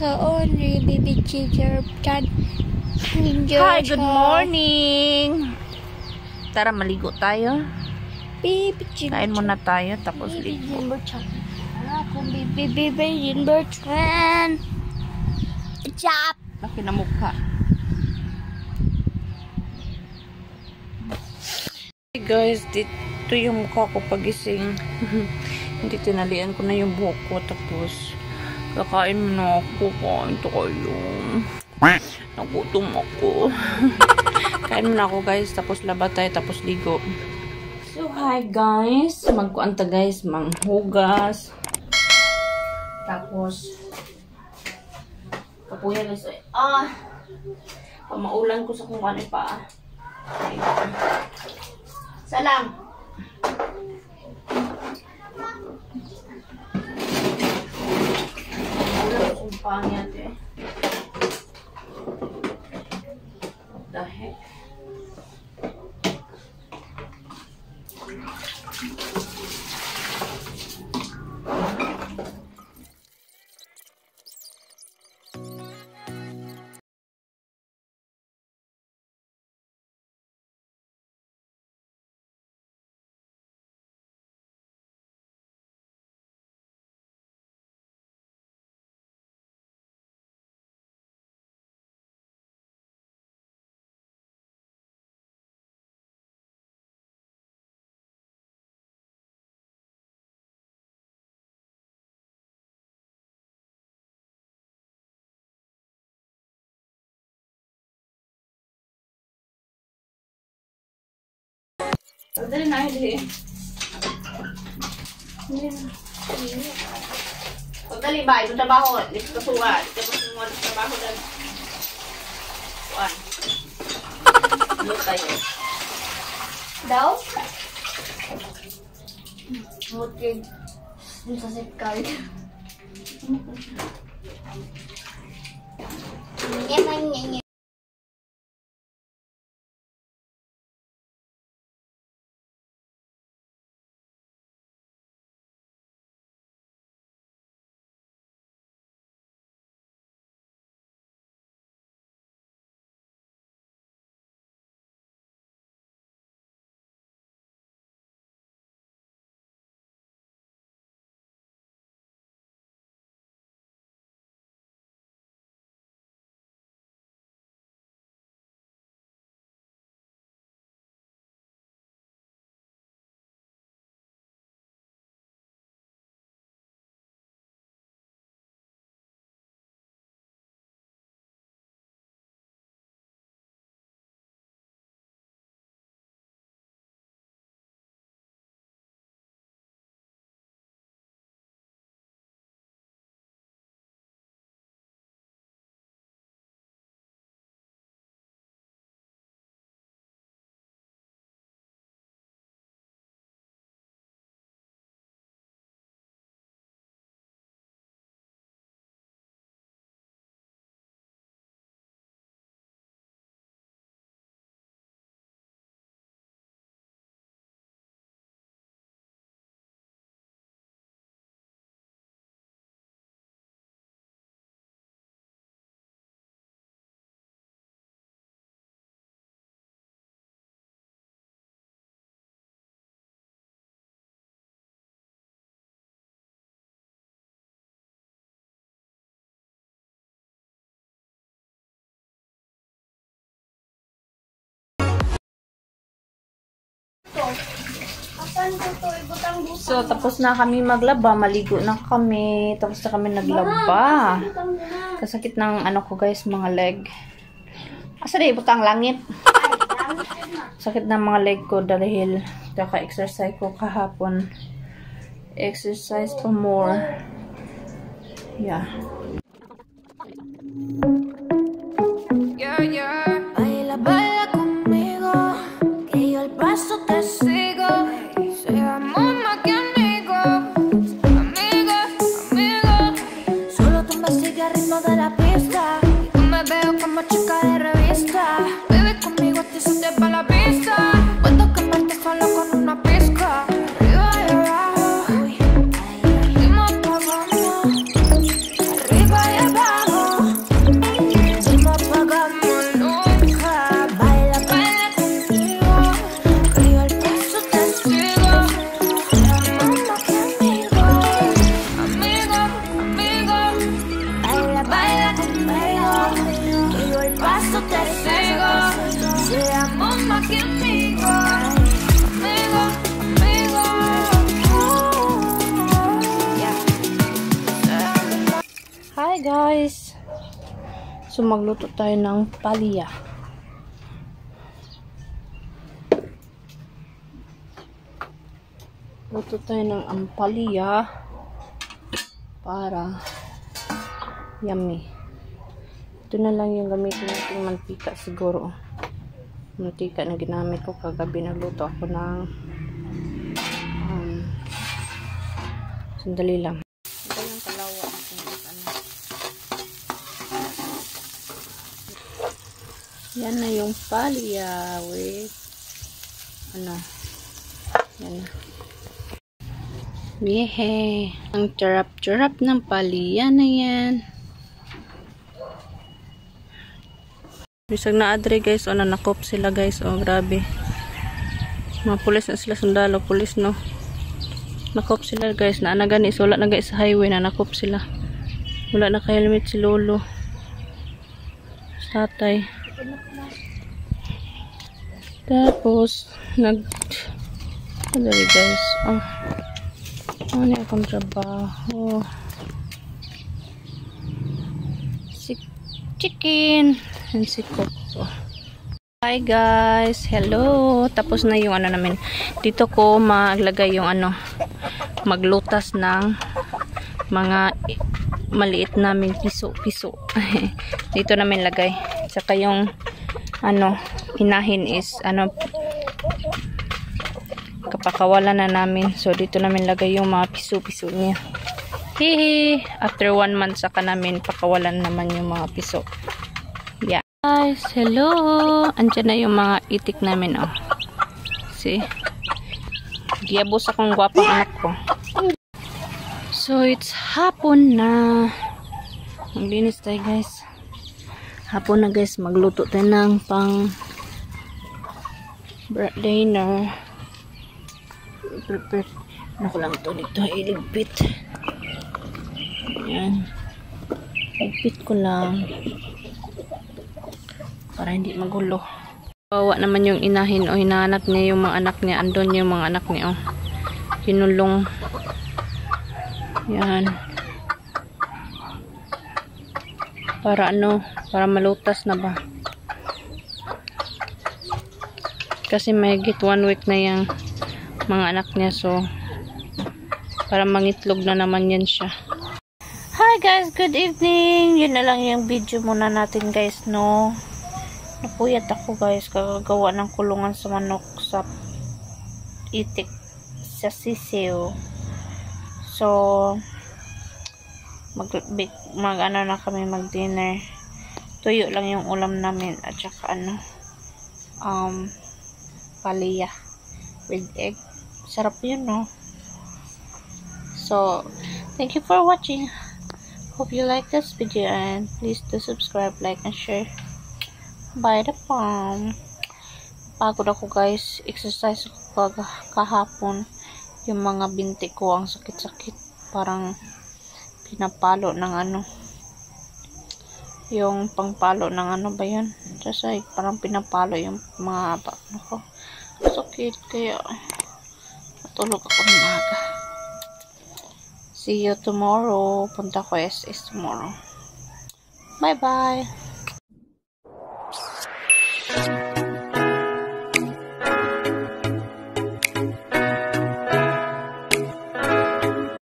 only baby ginger chan. Hi, good morning. Tara, maligo tayo. Baby ginger. Kain muna tayo, tapos ligo. Ako, baby ginger chan. Chop. Laki na mukha. Hey guys, dito yung mukha ko pagising. Hindi, tinalian ko na yung buhok ko, tapos kakain mo na ako. Kain to kayo. Nagutom ako. Kain mo na ako guys, tapos laba tayo, tapos ligo. So hi guys, magkuanta guys, manghugas. Tapos kapuya guys. Pamaulan ko sa kung ano pa. Salam. Pangit eh. What the heck? Dali na, dali. Dali ba? Ito trabaho. Dito kasuha. Dito kasuha. Trabaho dali. Kuan. Ano tayo? Daw? Mutig. Dito sa card. Yaman niya. So, tapos na kami maglaba. Maligo na kami. Tapos na kami naglaba. Kasakit ng ano ko guys, mga leg. Asa na ibutang langit? Sakit ng mga leg ko dahil kaka-exercise ko kahapon. Exercise for more. Yeah. Yeah, yeah. Baila, baila conmigo, que yo el paso te sigo. Seamos más que amigos, amigas, amigos. Solo tú me sigues al ritmo de la pista y tú me veo como chica de revista. Baby, conmigo te se pa' la pista. Puedo quemarte solo con una pizca. Arriba y abajo, dimos pa' abajo. Arriba y abajo. te sigo. Seamos más que amigos. Hi guys! So magluto tayo ng palya. Luto tayo ng ampalya para yummy. Ito na lang yung gamitin nating mantika siguro. Mantika na ginamit ko kagabi. Nagluto ako ng sandali lang. Ito yung kalawa natin. Yan na yung palya with yan na. Yehe! Ang charap-charap ng palya na yan. Bisag na adre guys, o nanakop sila guys, o grabe. Mga pulis na sila, sundalo, pulis no. Nakop sila guys, na anagani, so wala na guys sa highway, nanakop sila. Wala na ka-helmet si lolo. Tatay. Tapos, adre guys, ano yung akong trabaho? Si chicken and si Coco. Hi guys, hello. Tapos na yung ano namin. Dito ko maglagay yung maglutas ng mga maliit namin piso-piso. Dito namin lagay. Saka yung hinahin is kapakawalan na namin. So dito namin lagay yung mga piso-piso niya. Hihi! After 1 month saka namin pakawalan naman yung mga piso. Yeah. Guys, hello! Andyan na yung mga itik namin, oh. See? Giyabos akong gwapang anak ko. So it's hapon na. Ang linis tayo guys. Hapon na guys. Magluto tayo ng pang dinner. Prepare. Ako lang to dito. Iligpit. Ayan. Iligpit ko lang. Para hindi magulo. Bawa naman yung inahin o hinahanap niya yung mga anak niya. Andun yung mga anak niya. Kinulong. Yan. Para para malutas na ba. Kasi may git 1 week na yung mga anak niya, so para mangitlog na naman yan siya. Hi guys, good evening. Yun na lang yung video muna natin guys, no. Napuyat ako guys, kagagawa ng kulungan sa manok sa itik sa sisiw. So na kami mag dinner. Tuyo lang yung ulam namin at saka palya with egg. Sarap yun, no? So, thank you for watching. Hope you like this video and please do subscribe, like, and share. Bye the palm. Pagod ako guys. Exercise ako kahapon. Yung mga binti ko ang sakit-sakit. Parang pinapalo ng yung pangpalo ng ba yun? Kasi parang pinapalo yung mga ko. Sakit kaya matulog ako ng maga. See you tomorrow. Punta ko SS tomorrow. Bye bye.